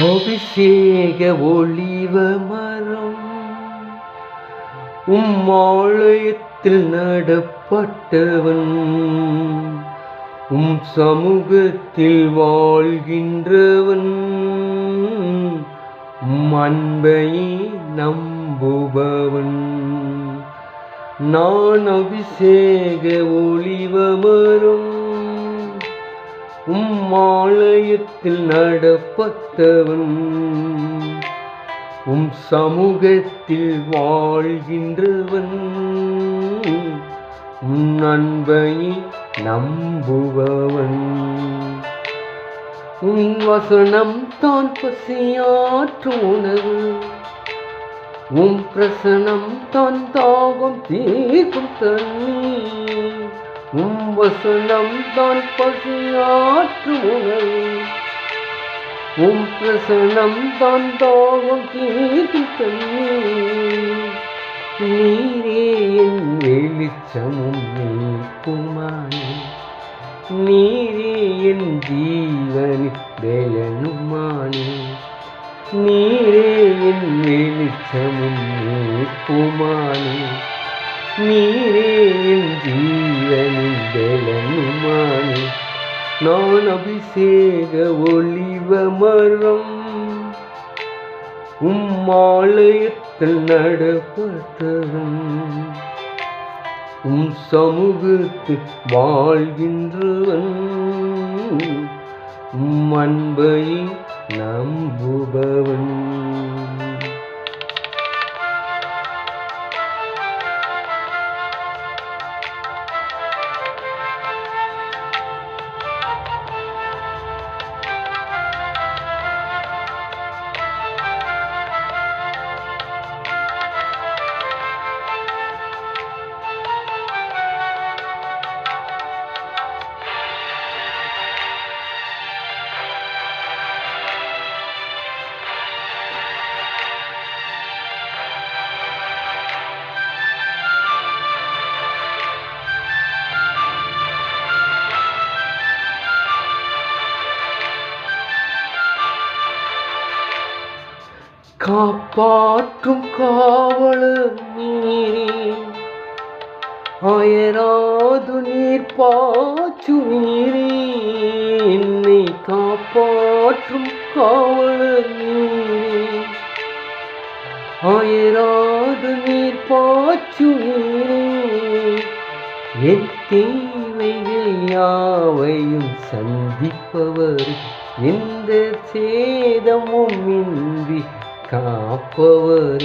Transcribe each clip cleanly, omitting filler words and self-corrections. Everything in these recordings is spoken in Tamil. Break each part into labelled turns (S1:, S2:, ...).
S1: அபிஷேக ஒளிவ மரம் ஆலயத்தில் நடப்பட்டவன், சமூகத்தில் வாழ்கின்றவன், அன்பை நம்புபவன். நான் அபிஷேக ஒளிவ மரம் ஆலயத்தில் நடப்பட்டவன், சமூகத்தில் வாழ்கின்றவன், அன்பை நம்புபவன். வசனம் தான் பசியாற்றும் உணவு, பிரசனம் தான் தாகம் தீர்க்கும் தண்ணீர். வசனம் தான் பசியாற்றும் உணவு, பிரசனம் தான் தாகம் தீர்க்கும் தண்ணீர். நீரே என் வெளிச்சமும் மீட்புமானே, நீரே என் ஜீவனின் பலனுமானே, நீரே என் வெளிச்சமும் மீட்புமானே, நீரே என் ஜீவனின் பலனுமானே. நான் அபிஷேக ஒளிவ மரம் ஆலயத்தில் நடப்பட்டவன், சமூகத்தில் வாழ்கின்றவன், அன்பை நம்புபவன். காப்பாற்றும் காவலர் நீரே, அயராது நீர் பாய்ச்சும் நீரே. என்னை காப்பாற்றும் காவலர் நீரே, அயராது நீர் பாய்ச்சும் நீரே. என் தேவைகள் யாவையும் சந்திப்பவர், எந்த சேதமும் இன்றி காப்பவர்.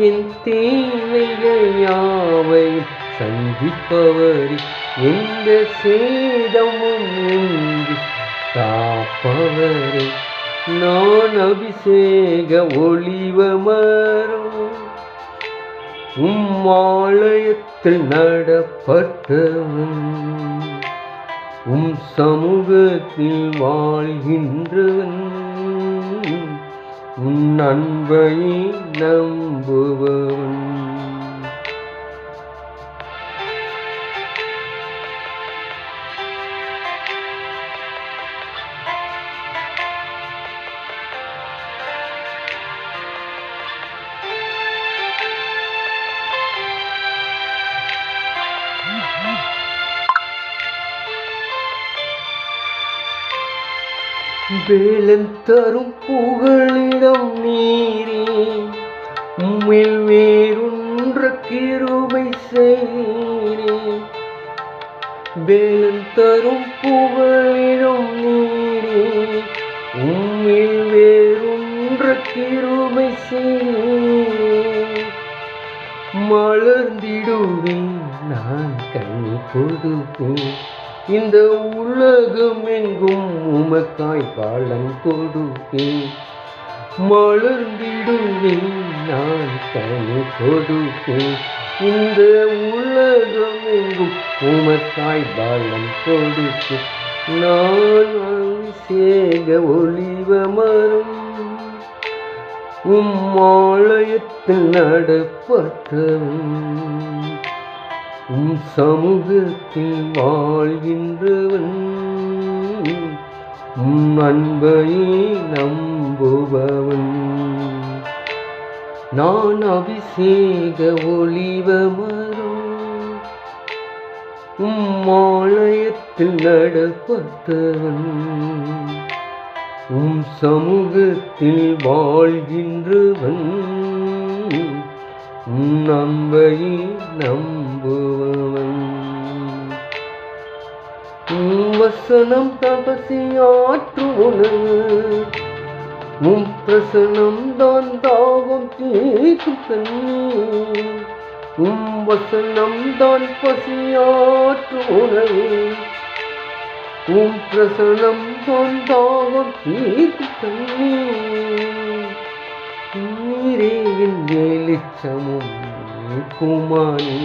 S1: என் தேவைகள் யாவையும் சந்திப்பவர், எந்த சேதமும் இன்றி காப்பவர். நான் அபிஷேக ஒளிவ மரம் ஆலயத்தில் நடப்பட்டவன், சமூகத்தில் வாழ்கின்றவன், அன்பை நம்புபவன். வேலன் தரும் புகழிடம் நீரே, உம்மில் வேறொன்ற கிருபை செய்கிறே. வேலன் தரும் புகழிடம் நீரே, உம்மில் வேறொன்ற கிருபை செய்கிறே. மலர்ந்திடுவேன் நான் கனி கொடுப்பேன், இந்த உலகம் எங்கும் உமக்காய் பலன் கொடுப்பேன். மலர்ந்திடுவேன் நான் கனி கொடுப்பேன், இந்த உலகம் எங்கும் உமக்காய் பலன் கொடுப்பேன். நான் அபிஷேக ஒளிவ மரம் ஆலயத்தில் நடப்பட்டவன், சமூகத்தில் வாழ்கின்றவன், அன்பை நம்புபவன். நம்புபவன். நான் அபிஷேக ஒலிவ மரம், ஆலயத்தில் நடப்பட்டவன். சமூகத்தில் வாழ்கின்றவன், அன்பை நம்புபவன். வசனம் தபசியாற்றுவன், பிரசனம் தான் தாகம் தீர்க்கும் தண்ணீர். வசனம் தான் பசியாற்றுவன், பிரசனம் தான் தாகம் தீர்க்கும் தண்ணீர். நீரே என் வெளிச்சமும் குமாரி,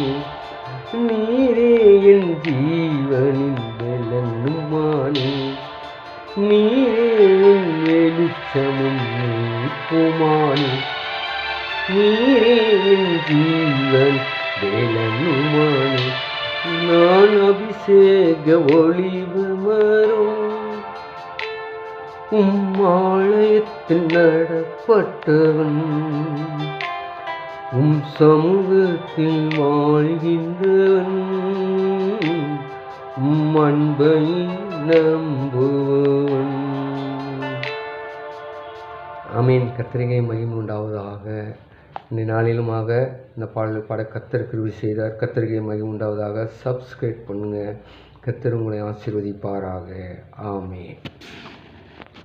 S1: நீரே என் ஜீவனின் வெள்ளனுமானே. நீரே என் வெளிச்சமும் குமாரி, நீரே என் ஜீவன் வெள்ளனுமானே. நான் அபிஷேக ஒளிவ மரம், ஆலயத்தில் நடப்பட்டவன். சமூகத்தில் வாழ்கின்றவன், அன்பை நம்புவன். ஆமென். கர்த்தருக்கே மகிமை உண்டாவதாக. இந்த நாளிலுமாக இந்த பாடல் பாட கர்த்தர் கிருபை செய்தார். கர்த்தருக்கே மகிமை உண்டாவதாக. சப்ஸ்கிரைப் பண்ணுங்கள். கர்த்தர் உங்களை ஆசீர்வதிப்பாராக. ஆமென்.